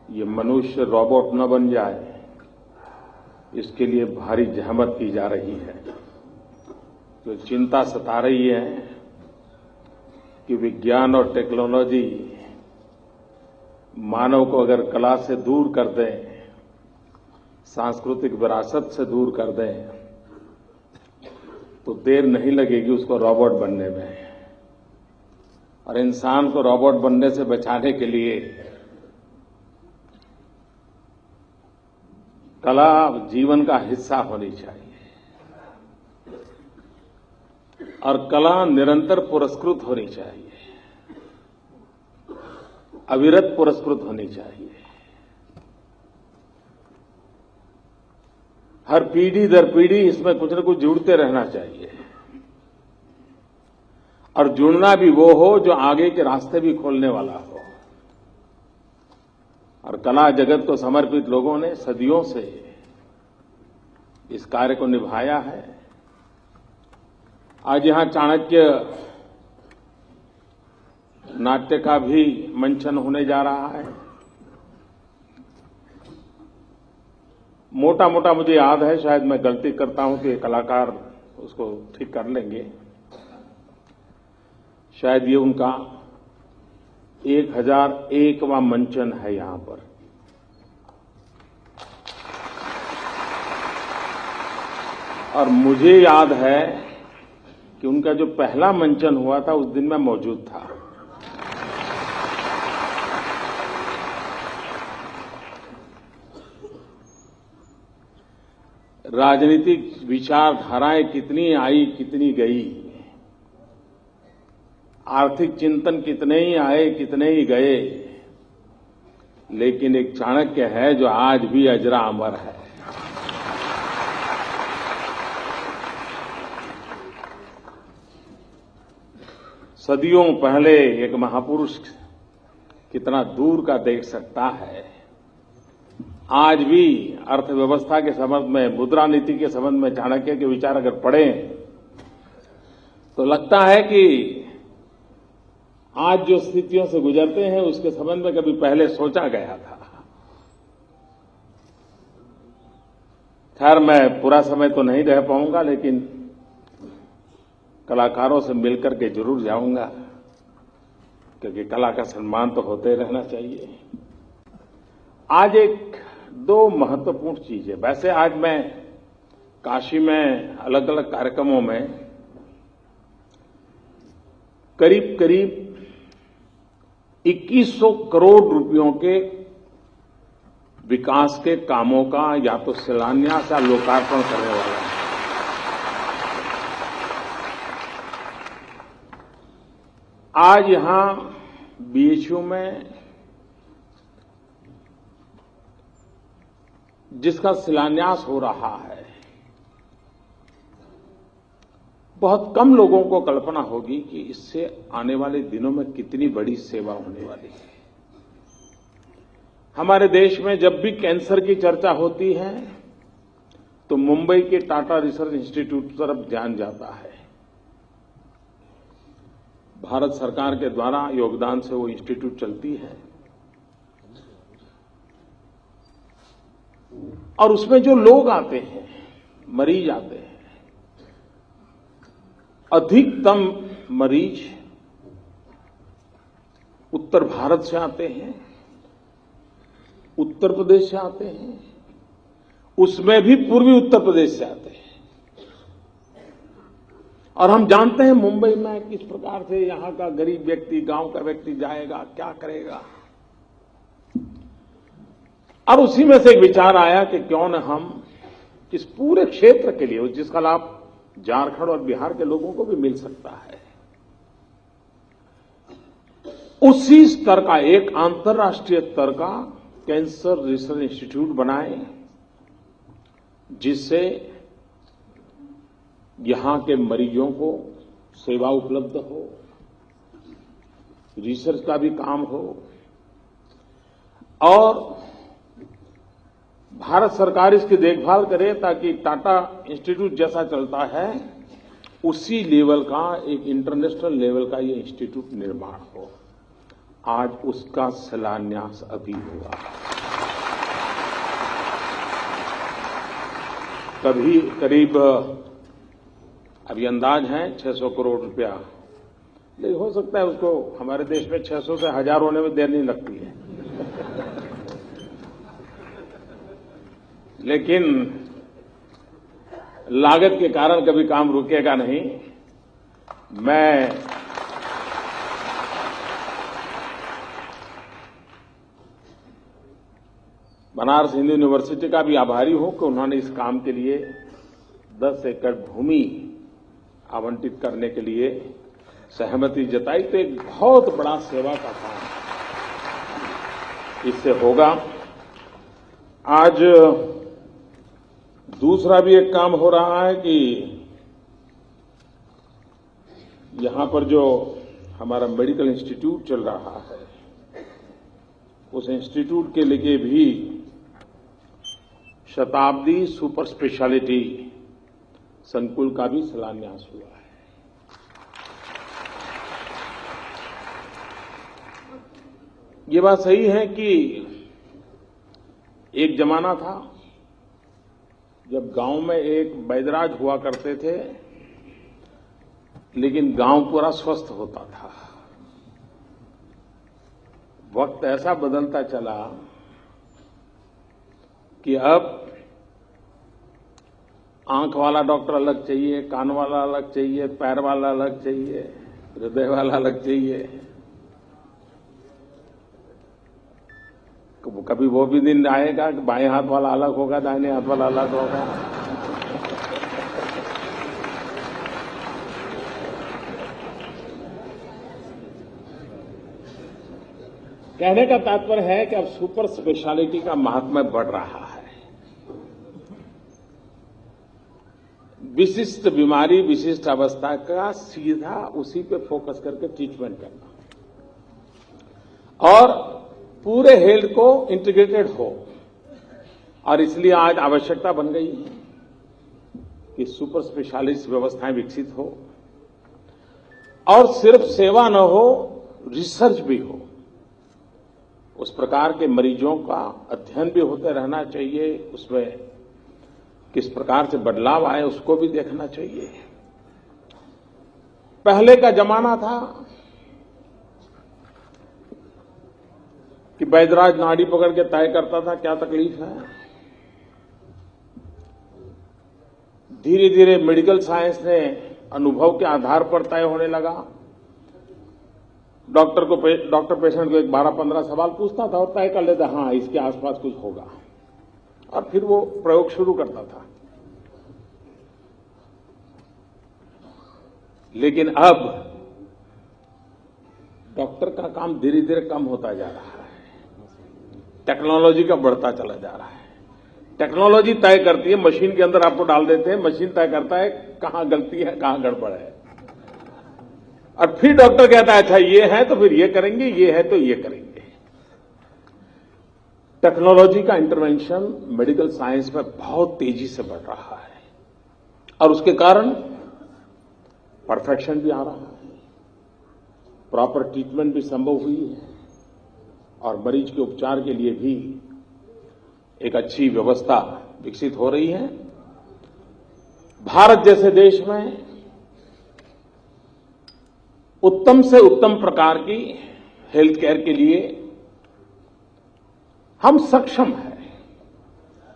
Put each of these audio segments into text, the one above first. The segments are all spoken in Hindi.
ये मनुष्य रोबोट न बन जाए, इसके लिए भारी जहमत की जा रही है। तो चिंता सता रही है कि विज्ञान और टेक्नोलॉजी मानव को अगर कला से दूर कर दें, सांस्कृतिक विरासत से दूर कर दें, तो देर नहीं लगेगी उसको रोबोट बनने में। और इंसान को रोबोट बनने से बचाने के लिए कला जीवन का हिस्सा होनी चाहिए और कला निरंतर पुरस्कृत होनी चाहिए, अविरत पुरस्कृत होनी चाहिए। हर पीढ़ी दर पीढ़ी इसमें कुछ न कुछ जुड़ते रहना चाहिए और जुड़ना भी वो हो जो आगे के रास्ते भी खोलने वाला हो। और कला जगत को समर्पित लोगों ने सदियों से इस कार्य को निभाया है। आज यहां चाणक्य नाट्य का भी मंचन होने जा रहा है। मोटा मोटा मुझे याद है, शायद मैं गलती करता हूं कि कलाकार उसको ठीक कर लेंगे। शायद ये उनका 1001वां मंचन है यहां पर। और मुझे याद है कि उनका जो पहला मंचन हुआ था उस दिन मैं मौजूद था। राजनीतिक विचारधाराएं कितनी आई कितनी गई, आर्थिक चिंतन कितने ही आए कितने ही गए, लेकिन एक चाणक्य है जो आज भी अजरा अमर है। सदियों पहले एक महापुरुष कितना दूर का देख सकता है। आज भी अर्थव्यवस्था के संबंध में, मुद्रा नीति के संबंध में चाणक्य के विचार अगर पढ़ें तो लगता है कि आज जो स्थितियों से गुजरते हैं उसके संबंध में कभी पहले सोचा गया था। खैर, मैं पूरा समय तो नहीं रह पाऊंगा, लेकिन कलाकारों से मिलकर के जरूर जाऊंगा, क्योंकि कला का सम्मान तो होते रहना चाहिए। आज एक दो महत्वपूर्ण चीजें, वैसे आज मैं काशी में अलग अलग कार्यक्रमों में करीब करीब 2100 करोड़ रुपयों के विकास के कामों का या तो शिलान्यास या लोकार्पण करने वाला है। आज यहां बीएचयू में जिसका शिलान्यास हो रहा है, बहुत कम लोगों को कल्पना होगी कि इससे आने वाले दिनों में कितनी बड़ी सेवा होने वाली है। हमारे देश में जब भी कैंसर की चर्चा होती है तो मुंबई के टाटा रिसर्च इंस्टीट्यूट की तरफ ध्यान जाता है। भारत सरकार के द्वारा योगदान से वो इंस्टीट्यूट चलती है और उसमें जो लोग आते हैं, मरीज आते हैं, अधिकतम मरीज उत्तर भारत से आते हैं, उत्तर प्रदेश से आते हैं, उसमें भी पूर्वी उत्तर प्रदेश से आते हैं। और हम जानते हैं मुंबई में किस प्रकार से यहां का गरीब व्यक्ति, गांव का व्यक्ति जाएगा, क्या करेगा। और उसी में से एक विचार आया कि क्यों न हम इस पूरे क्षेत्र के लिए, जिसका लाभ झारखंड और बिहार के लोगों को भी मिल सकता है, उसी स्तर का एक अंतर्राष्ट्रीय स्तर का कैंसर रिसर्च इंस्टीट्यूट बनाए, जिससे यहां के मरीजों को सेवा उपलब्ध हो, रिसर्च का भी काम हो और भारत सरकार इसकी देखभाल करे, ताकि टाटा इंस्टीट्यूट जैसा चलता है उसी लेवल का, एक इंटरनेशनल लेवल का ये इंस्टीट्यूट निर्माण हो। आज उसका शिलान्यास अभी हुआ। कभी करीब अभी अंदाज है 600 करोड़ रुपया, लेकिन हो सकता है उसको हमारे देश में 600 से 1000 होने में देर नहीं लगती है। लेकिन लागत के कारण कभी काम रुकेगा नहीं। मैं बनारस हिंदू यूनिवर्सिटी का भी आभारी हूं कि उन्होंने इस काम के लिए 10 एकड़ भूमि आवंटित करने के लिए सहमति जताई। तो एक बहुत बड़ा सेवा का काम इससे होगा। आज दूसरा भी एक काम हो रहा है कि यहां पर जो हमारा मेडिकल इंस्टीट्यूट चल रहा है, उस इंस्टीट्यूट के लिए भी शताब्दी सुपर स्पेशलिटी संकुल का भी शिलान्यास हुआ है। ये बात सही है कि एक जमाना था जब गांव में एक वैदराज हुआ करते थे, लेकिन गांव पूरा स्वस्थ होता था। वक्त ऐसा बदलता चला कि अब आंख वाला डॉक्टर अलग चाहिए, कान वाला अलग चाहिए, पैर वाला अलग चाहिए, हृदय वाला अलग चाहिए। कभी वो भी दिन आएगा कि बाएं हाथ वाला अलग होगा, दाहिने हाथ वाला अलग होगा। कहने का तात्पर्य है कि अब सुपर स्पेशलिटी का महात्म्य बढ़ रहा है। विशिष्ट बीमारी, विशिष्ट अवस्था का सीधा उसी पे फोकस करके ट्रीटमेंट करना और पूरे हेल्थ को इंटीग्रेटेड हो। और इसलिए आज आवश्यकता बन गई है कि सुपर स्पेशलिस्ट व्यवस्थाएं विकसित हो और सिर्फ सेवा न हो, रिसर्च भी हो। उस प्रकार के मरीजों का अध्ययन भी होते रहना चाहिए, उसमें किस प्रकार से बदलाव आए उसको भी देखना चाहिए। पहले का जमाना था कि वैदराज नाड़ी पकड़ के तय करता था क्या तकलीफ है। धीरे धीरे मेडिकल साइंस ने अनुभव के आधार पर तय होने लगा। डॉक्टर पेशेंट को 12-15 सवाल पूछता था और तय कर लेता, हाँ इसके आसपास कुछ होगा, और फिर वो प्रयोग शुरू करता था। लेकिन अब डॉक्टर का काम धीरे धीरे कम होता जा रहा है, टेक्नोलॉजी का बढ़ता चला जा रहा है। टेक्नोलॉजी तय करती है, मशीन के अंदर आपको डाल देते हैं, मशीन तय करता है कहां गलती है, कहां गड़बड़ है, और फिर डॉक्टर कहता है अच्छा ये है तो फिर ये करेंगे, ये है तो ये करेंगे। टेक्नोलॉजी का इंटरवेंशन मेडिकल साइंस में बहुत तेजी से बढ़ रहा है और उसके कारण परफेक्शन भी आ रहा है, प्रॉपर ट्रीटमेंट भी संभव हुई है और मरीज के उपचार के लिए भी एक अच्छी व्यवस्था विकसित हो रही है। भारत जैसे देश में उत्तम से उत्तम प्रकार की हेल्थ केयर के लिए हम सक्षम हैं।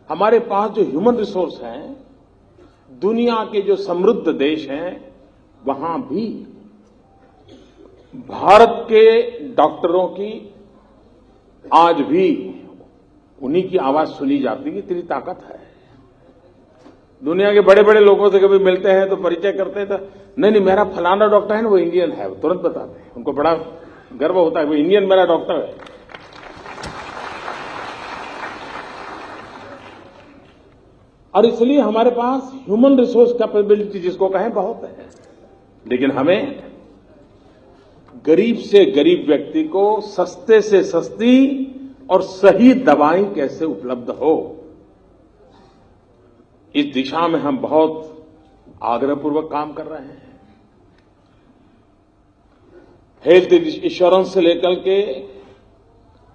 हमारे पास जो ह्यूमन रिसोर्स हैं, दुनिया के जो समृद्ध देश हैं, वहां भी भारत के डॉक्टरों की आज भी उन्हीं की आवाज सुनी जाती है। इतनी ताकत है। दुनिया के बड़े बड़े लोगों से कभी मिलते हैं तो परिचय करते हैं तो नहीं मेरा फलाना डॉक्टर है ना, वो इंडियन है, वो तुरंत बताते हैं। उनको बड़ा गर्व होता है वो इंडियन मेरा डॉक्टर है। और इसलिए हमारे पास ह्यूमन रिसोर्स कैपेबिलिटी जिसको कहें बहुत है, लेकिन हमें गरीब से गरीब व्यक्ति को सस्ते से सस्ती और सही दवाएं कैसे उपलब्ध हो, इस दिशा में हम बहुत आग्रहपूर्वक काम कर रहे हैं। हेल्थ इंश्योरेंस से लेकर के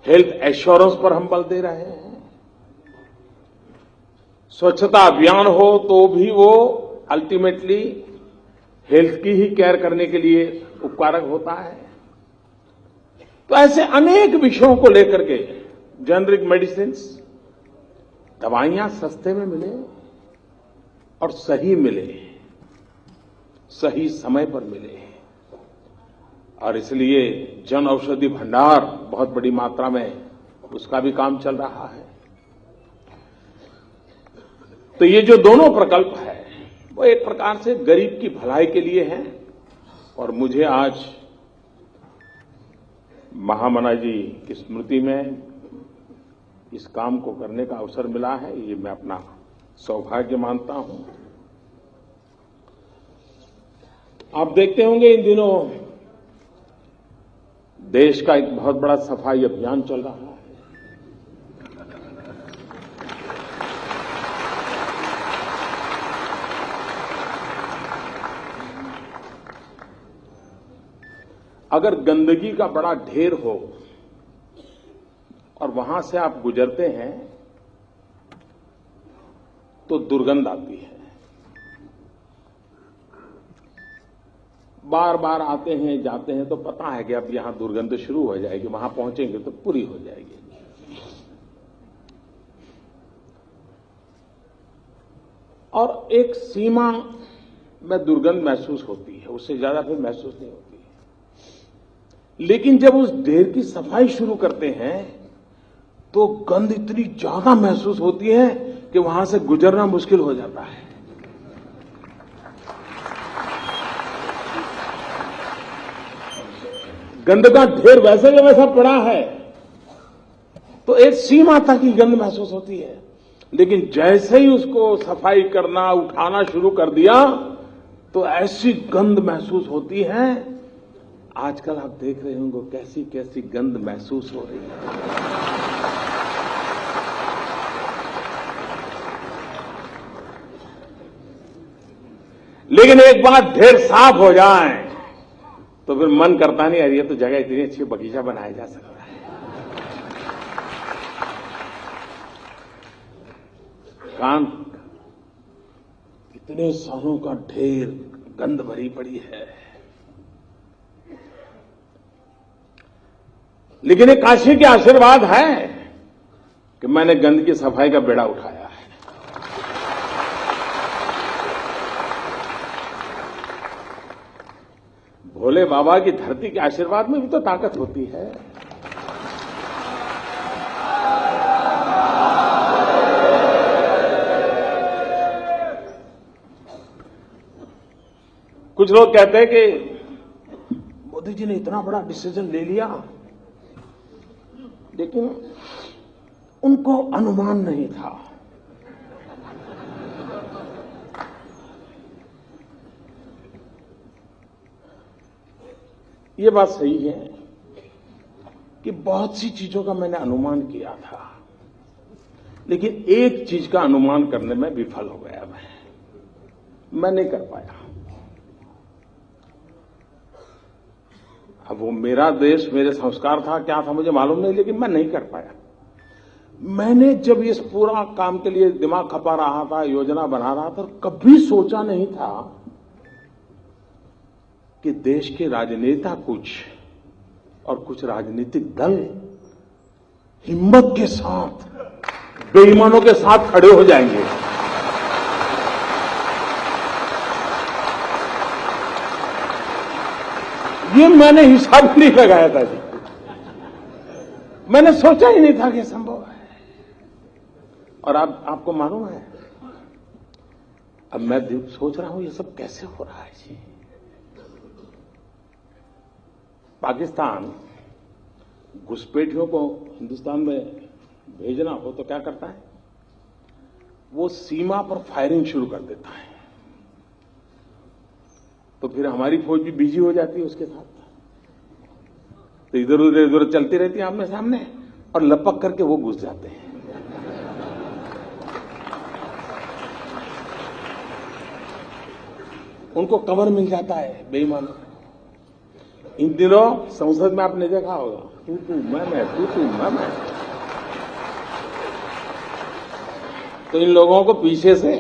हेल्थ एश्योरेंस पर हम बल दे रहे हैं। स्वच्छता अभियान हो तो भी वो अल्टीमेटली हेल्थ की ही केयर करने के लिए उपकारक होता है। तो ऐसे अनेक विषयों को लेकर के जेनरिक मेडिसिन, दवाइयां सस्ते में मिले और सही मिले, सही समय पर मिले, और इसलिए जन औषधि भंडार बहुत बड़ी मात्रा में उसका भी काम चल रहा है। तो ये जो दोनों प्रकल्प है वो एक प्रकार से गरीब की भलाई के लिए है। और मुझे आज महामना जी की स्मृति में इस काम को करने का अवसर मिला है, ये मैं अपना सौभाग्य मानता हूं। आप देखते होंगे इन दिनों देश का एक बहुत बड़ा सफाई अभियान चल रहा है। अगर गंदगी का बड़ा ढेर हो और वहां से आप गुजरते हैं तो दुर्गंध आती है। बार बार आते हैं जाते हैं तो पता है कि अब यहां दुर्गंध शुरू हो जाएगी, वहां पहुंचेंगे तो पूरी हो जाएगी। और एक सीमा में दुर्गंध महसूस होती है, उससे ज्यादा फिर महसूस नहीं होती। लेकिन जब उस ढेर की सफाई शुरू करते हैं तो गंध इतनी ज्यादा महसूस होती है कि वहां से गुजरना मुश्किल हो जाता है। गंद का ढेर वैसे का वैसा पड़ा है तो एक सीमा तक ही गंध महसूस होती है, लेकिन जैसे ही उसको सफाई करना उठाना शुरू कर दिया तो ऐसी गंध महसूस होती है। आजकल आप देख रहे होंगे कैसी कैसी गंध महसूस हो रही है। लेकिन एक बार ढेर साफ हो जाए तो फिर मन करता नहीं, यार ये तो जगह इतनी अच्छी बगीचा बनाया जा सकता है। कान इतने सालों का ढेर गंध भरी पड़ी है, लेकिन एक काशी के आशीर्वाद है कि मैंने गंद की सफाई का बेड़ा उठाया है। भोले बाबा की धरती के आशीर्वाद में भी तो ताकत होती है। कुछ लोग कहते हैं कि मोदी जी ने इतना बड़ा डिसीजन ले लिया, लेकिन उनको अनुमान नहीं था। ये बात सही है कि बहुत सी चीजों का मैंने अनुमान किया था, लेकिन एक चीज का अनुमान करने में विफल हो गया। मैं नहीं कर पाया। अब वो मेरा देश, मेरे संस्कार था, क्या था मुझे मालूम नहीं, लेकिन मैं नहीं कर पाया। मैंने जब इस पूरा काम के लिए दिमाग खपा रहा था, योजना बना रहा था, कभी सोचा नहीं था कि देश के राजनेता कुछ और कुछ राजनीतिक दल हिम्मत के साथ बेईमानों के साथ खड़े हो जाएंगे। ये मैंने हिसाब नहीं लगाया था जी, मैंने सोचा ही नहीं था कि संभव है। और आपको मालूम है, अब मैं सोच रहा हूं ये सब कैसे हो रहा है जी। पाकिस्तान घुसपैठियों को हिंदुस्तान में भेजना हो तो क्या करता है, वो सीमा पर फायरिंग शुरू कर देता है, तो फिर हमारी फौज भी बिजी हो जाती है उसके साथ, तो इधर उधर चलती रहती है आमने सामने, और लपक करके वो घुस जाते हैं। उनको कवर मिल जाता है बेईमानों को। इन दिनों संसद में आपने देखा होगा, तू मैं, तू मैं। तो इन लोगों को पीछे से,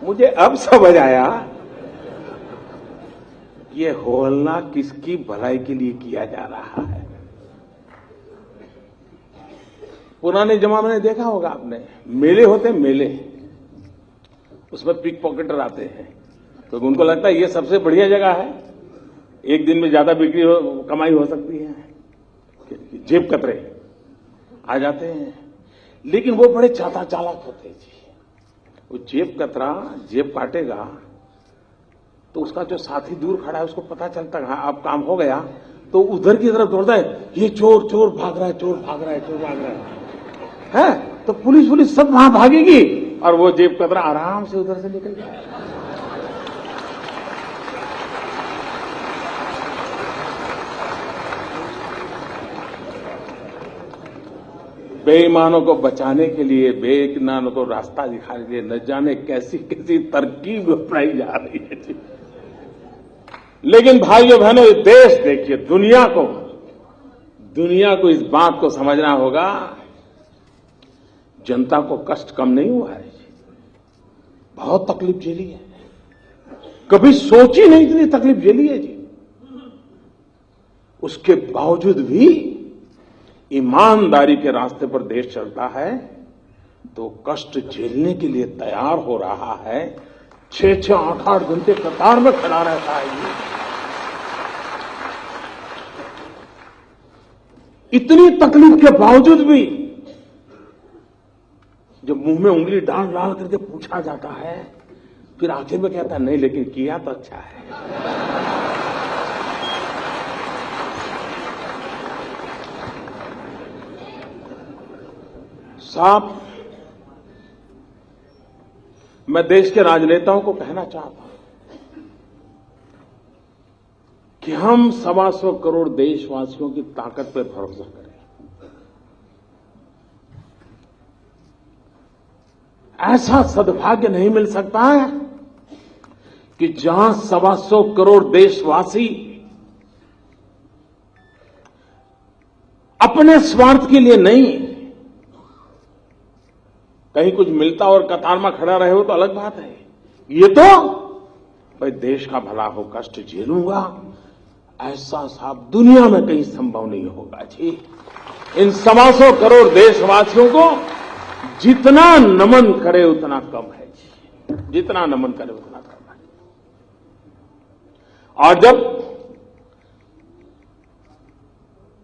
मुझे अब समझ आया ये होलना किसकी भलाई के लिए किया जा रहा है। पुराने जमाने में देखा होगा आपने, मेले होते हैं मेले, उसमें पिक पॉकेटर आते हैं, तो उनको लगता है ये सबसे बढ़िया जगह है, एक दिन में ज्यादा बिक्री कमाई हो सकती है, जेब कतरे आ जाते हैं। लेकिन वो बड़े चालाक होते हैं जी। वो जेब कतरा जेब काटेगा तो उसका जो साथी दूर खड़ा है उसको पता चलता है अब काम हो गया, तो उधर की तरफ दौड़ता है, ये चोर चोर भाग रहा है, चोर भाग रहा है, चोर भाग रहा है, तो पुलिस सब वहां भागेगी और वो जेब कतरा आराम से उधर से निकल जाएगा। बेईमानों को बचाने के लिए, बेईमानों को रास्ता दिखाने के लिए न जाने कैसी कैसी तरकीब अपनाई जा रही है। लेकिन भाइयों बहनों, देश देखिए, दुनिया को इस बात को समझना होगा, जनता को कष्ट कम नहीं हुआ है, बहुत तकलीफ झेली है, कभी सोची नहीं इतनी तकलीफ झेली है जी। उसके बावजूद भी ईमानदारी के रास्ते पर देश चलता है तो कष्ट झेलने के लिए तैयार हो रहा है। 6-6, 8-8 घंटे कतार में खड़ा रहता है ये। इतनी तकलीफ के बावजूद भी जब मुंह में उंगली डाल करके पूछा जाता है, फिर आखिर में कहता है नहीं, लेकिन किया तो अच्छा है। साहब, मैं देश के राजनेताओं को कहना चाहता हूं कि हम 125 करोड़ देशवासियों की ताकत पर भरोसा करें। ऐसा सद्भाग्य नहीं मिल सकता है कि जहां 125 करोड़ देशवासी अपने स्वार्थ के लिए नहीं, कहीं कुछ मिलता और कतार में खड़ा रहे हो तो अलग बात है, ये तो भाई देश का भला हो, कष्ट झेलूंगा, ऐसा साहब दुनिया में कहीं संभव नहीं होगा जी। इन 125 करोड़ देशवासियों को जितना नमन करे उतना कम है जी, जितना नमन करे उतना कम है। और जब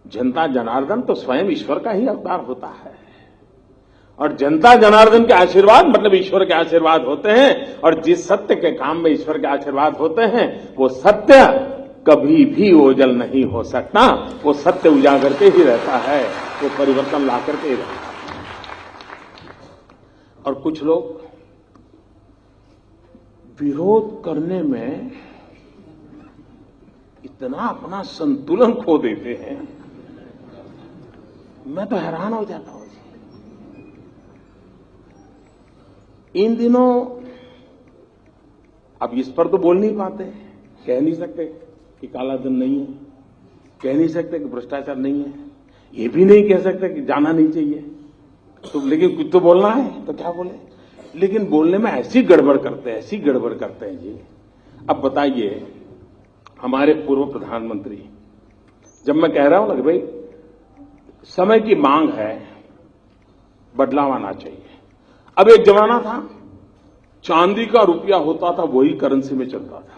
जनता जनार्दन तो स्वयं ईश्वर का ही अवतार होता है, और जनता जनार्दन के आशीर्वाद मतलब ईश्वर के आशीर्वाद होते हैं, और जिस सत्य के काम में ईश्वर के आशीर्वाद होते हैं वो सत्य कभी भी ओझल नहीं हो सकता, वो सत्य उजागर के ही रहता है, वो परिवर्तन ला करके ही रहता है। और कुछ लोग विरोध करने में इतना अपना संतुलन खो देते हैं, मैं तो हैरान हो जाता हूं। इन दिनों अब इस पर तो बोल नहीं पाते, कह नहीं सकते कि काला धन नहीं है, कह नहीं सकते कि भ्रष्टाचार नहीं है, ये भी नहीं कह सकते कि जाना नहीं चाहिए, तो लेकिन कुछ तो बोलना है, तो क्या बोले। लेकिन बोलने में ऐसी गड़बड़ करते हैं जी। अब बताइए, हमारे पूर्व प्रधानमंत्री, जब मैं कह रहा हूं ना कि भाई समय की मांग है, बदलाव आना चाहिए। अब एक जमाना था चांदी का रुपया होता था, वही करेंसी में चलता था।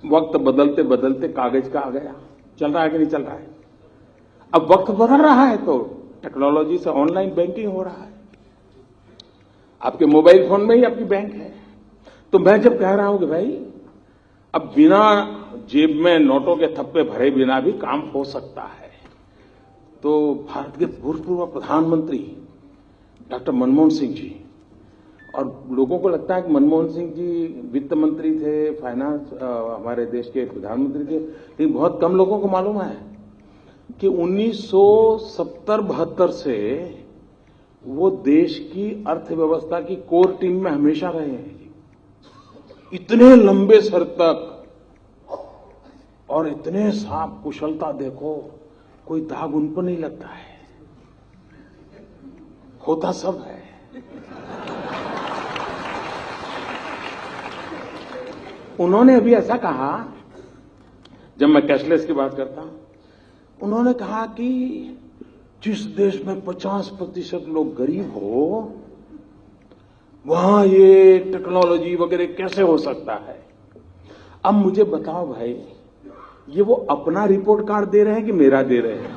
वक्त बदलते बदलते कागज का आ गया, चल रहा है कि नहीं चल रहा है। अब वक्त बदल रहा है तो टेक्नोलॉजी से ऑनलाइन बैंकिंग हो रहा है, आपके मोबाइल फोन में ही आपकी बैंक है। तो मैं जब कह रहा हूं कि भाई अब बिना जेब में नोटों के थप्पे भरे बिना भी काम हो सकता है, तो भारत के भूतपूर्व प्रधानमंत्री डॉक्टर मनमोहन सिंह जी, और लोगों को लगता है कि मनमोहन सिंह जी वित्त मंत्री थे, फाइनेंस हमारे देश के प्रधानमंत्री थे, लेकिन बहुत कम लोगों को मालूम है कि 1970-72 से वो देश की अर्थव्यवस्था की कोर टीम में हमेशा रहे हैं। इतने लंबे सर तक और इतने साफ कुशलता, देखो कोई दाग उन पर नहीं लगता है, होता सब है। उन्होंने अभी ऐसा कहा, जब मैं कैशलेस की बात करता हूं, उन्होंने कहा कि जिस देश में 50% लोग गरीब हो, वहां ये टेक्नोलॉजी वगैरह कैसे हो सकता है। अब मुझे बताओ भाई, ये वो अपना रिपोर्ट कार्ड दे रहे हैं कि मेरा दे रहे हैं?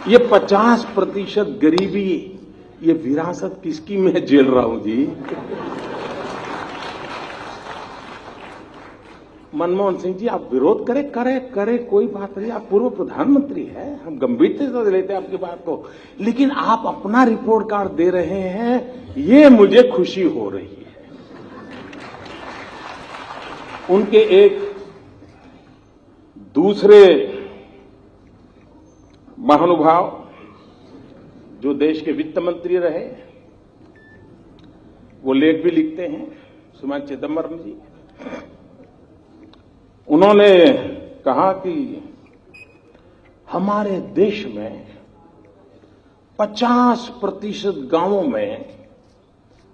ये 50% गरीबी, ये विरासत किसकी मैं झेल रहा हूं जी? मनमोहन सिंह जी, आप विरोध करें, कोई बात नहीं, आप पूर्व प्रधानमंत्री हैं, हम गंभीरता से लेते हैं आपकी बात को, लेकिन आप अपना रिपोर्ट कार्ड दे रहे हैं, ये मुझे खुशी हो रही है। उनके एक दूसरे महानुभाव जो देश के वित्त मंत्री रहे, वो लेख भी लिखते हैं, श्रीमान चिदम्बरम जी, उन्होंने कहा कि हमारे देश में 50% गांवों में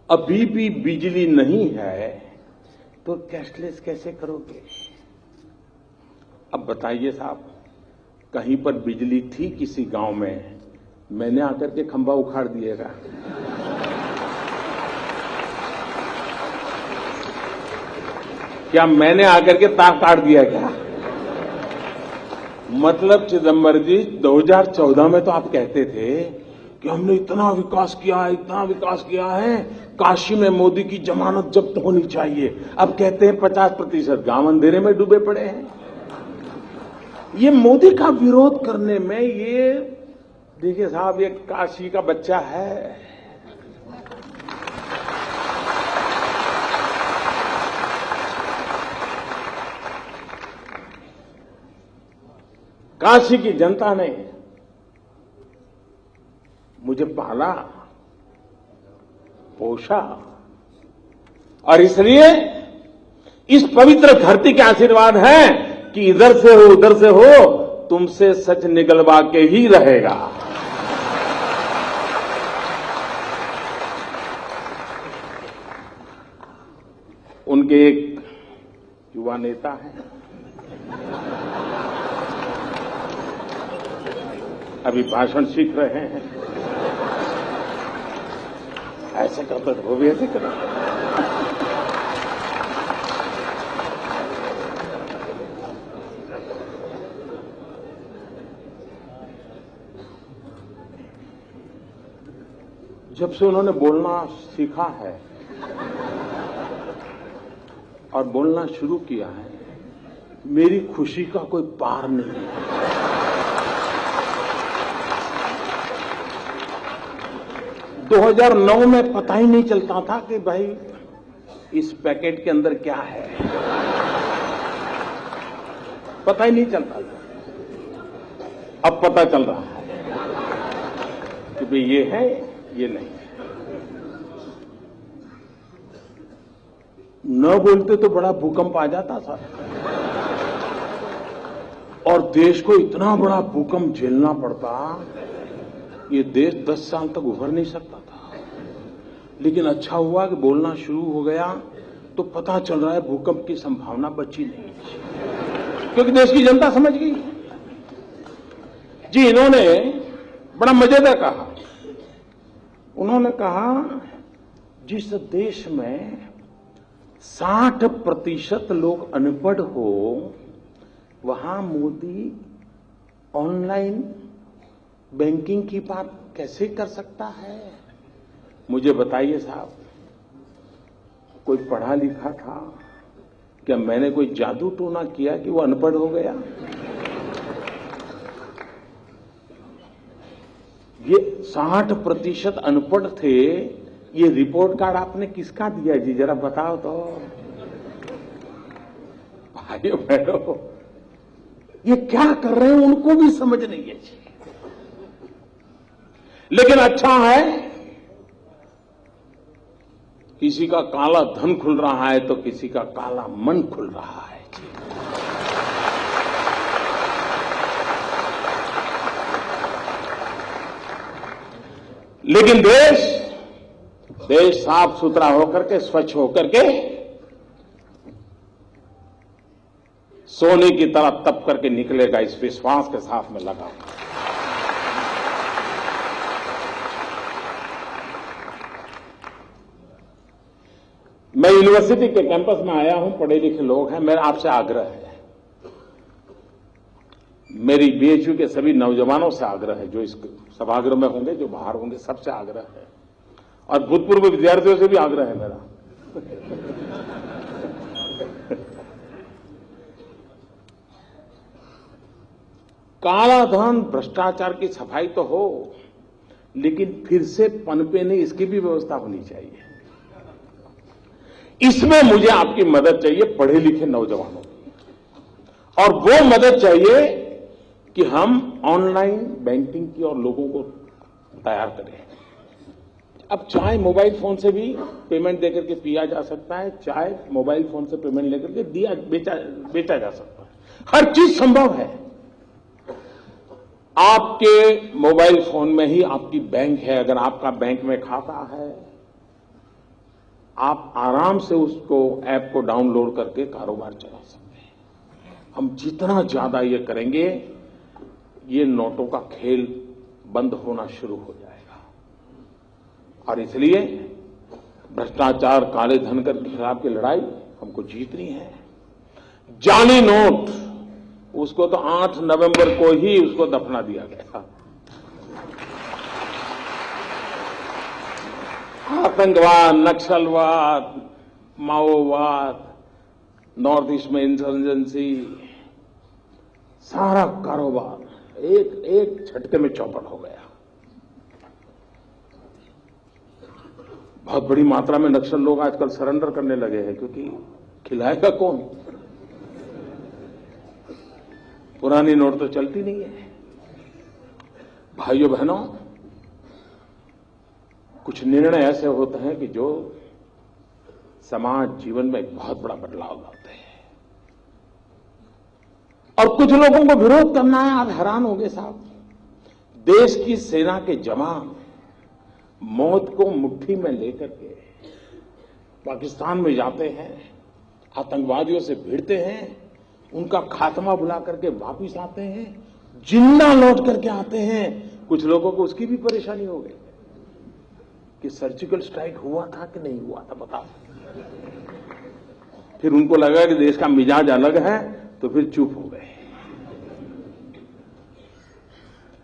अभी भी बिजली नहीं है, तो कैशलेस कैसे करोगे? अब बताइए साहब, कहीं पर बिजली थी किसी गांव में, मैंने आकर के खंभा उखाड़ दिएगा। क्या मैंने आकर के तार काट दिया क्या? मतलब चिदम्बर जी, 2014 में तो आप कहते थे कि हमने इतना विकास किया है, काशी में मोदी की जमानत जब्त होनी चाहिए। अब कहते हैं 50% गांव अंधेरे में डूबे पड़े हैं। ये मोदी का विरोध करने में, ये देखिए साहब, ये काशी का बच्चा है। काशी की जनता ने मुझे पाला, पोषा, और इसलिए इस पवित्र धरती के आशीर्वाद है कि इधर से हो उधर से हो, तुमसे सच निगलवा के ही रहेगा। उनके एक युवा नेता हैं, अभी भाषण सीख रहे हैं, ऐसे करते वो भी ऐसे करें। जब से उन्होंने बोलना सीखा है और बोलना शुरू किया है, मेरी खुशी का कोई पार नहीं है। 2009 में पता ही नहीं चलता था कि भाई इस पैकेट के अंदर क्या है, पता ही नहीं चलता था। अब पता चल रहा है कि भाई ये है, ये नहीं है। न बोलते तो बड़ा भूकंप आ जाता था, और देश को इतना बड़ा भूकंप झेलना पड़ता, ये देश 10 साल तक उभर नहीं सकता था। लेकिन अच्छा हुआ कि बोलना शुरू हो गया तो पता चल रहा है भूकंप की संभावना बची नहीं, क्योंकि देश की जनता समझ गई। जी, इन्होंने बड़ा मजेदार कहा। उन्होंने कहा, जिस देश में 60% लोग अनपढ़ हो, वहां मोदी ऑनलाइन बैंकिंग की बात कैसे कर सकता है? मुझे बताइए साहब, कोई पढ़ा लिखा था क्या? मैंने कोई जादू टोना किया कि वो अनपढ़ हो गया? ये 60% अनपढ़ थे। ये रिपोर्ट कार्ड आपने किसका दिया जी, जरा बताओ तो। भाइयों बहनों, ये क्या कर रहे हैं उनको भी समझ नहीं है जी। लेकिन अच्छा है, किसी का काला धन खुल रहा है तो किसी का काला मन खुल रहा है। लेकिन देश साफ सुथरा होकर के, स्वच्छ होकर के सोने की तरह तप करके निकलेगा, इस विश्वास के साथ में लगा हूं। मैं यूनिवर्सिटी के कैंपस में आया हूं, पढ़े लिखे लोग हैं, मेरा आपसे आग्रह है, मेरी बीएचयू के सभी नौजवानों से आग्रह है, जो इस सभागृह में होंगे, जो बाहर होंगे, सबसे आग्रह है, और भूतपूर्व विद्यार्थियों से भी आग्रह है मेरा। काला धन, भ्रष्टाचार की सफाई तो हो, लेकिन फिर से पनपे नहीं, इसकी भी व्यवस्था होनी चाहिए। इसमें मुझे आपकी मदद चाहिए, पढ़े लिखे नौजवानों की, और वो मदद चाहिए कि हम ऑनलाइन बैंकिंग की और लोगों को तैयार करें। अब चाय मोबाइल फोन से भी पेमेंट देकर के पिया जा सकता है, चाय मोबाइल फोन से पेमेंट लेकर के बेचा जा सकता है, हर चीज संभव है। आपके मोबाइल फोन में ही आपकी बैंक है, अगर आपका बैंक में खाता है, आप आराम से उसको ऐप को डाउनलोड करके कारोबार चला सकते हैं। हम जितना ज्यादा ये करेंगे, ये नोटों का खेल बंद होना शुरू हो जाएगा। और इसलिए भ्रष्टाचार, काले धन के खिलाफ की लड़ाई हमको जीतनी है। जाली नोट, उसको तो 8 नवंबर को ही उसको दफना दिया गया। आतंकवाद, नक्सलवाद, माओवाद, नॉर्थ ईस्ट में इंसर्जेंसी, सारा कारोबार एक झटके में चौपट हो गया। बहुत बड़ी मात्रा में नक्सल लोग आजकल सरेंडर करने लगे हैं, क्योंकि खिलाएगा कौन? पुरानी नोट तो चलती नहीं है। भाइयों बहनों, कुछ निर्णय ऐसे होते हैं कि जो समाज जीवन में एक बहुत बड़ा बदलाव लाते हैं, और कुछ लोगों को विरोध करना है। आप हैरान होंगे साहब, देश की सेना के जवान मौत को मुट्ठी में लेकर के पाकिस्तान में जाते हैं, आतंकवादियों से भिड़ते हैं, उनका खात्मा बुला करके वापिस आते हैं, जिंदा लौट करके आते हैं। कुछ लोगों को उसकी भी परेशानी हो गई कि सर्जिकल स्ट्राइक हुआ था कि नहीं हुआ था, बताओ। फिर उनको लगा कि देश का मिजाज अलग है, तो फिर चुप हो गए।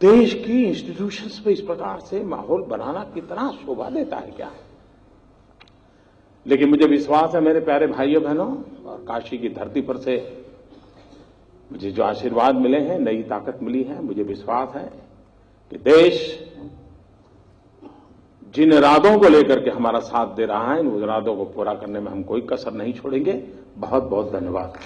देश की इंस्टीट्यूशंस पे इस प्रकार से माहौल बनाना कितना शोभा देता है क्या? लेकिन मुझे विश्वास है मेरे प्यारे भाइयों बहनों, और काशी की धरती पर से मुझे जो आशीर्वाद मिले हैं, नई ताकत मिली है, मुझे विश्वास है कि देश जिन इरादों को लेकर के हमारा साथ दे रहा है, उन इरादों को पूरा करने में हम कोई कसर नहीं छोड़ेंगे। बहुत बहुत धन्यवाद।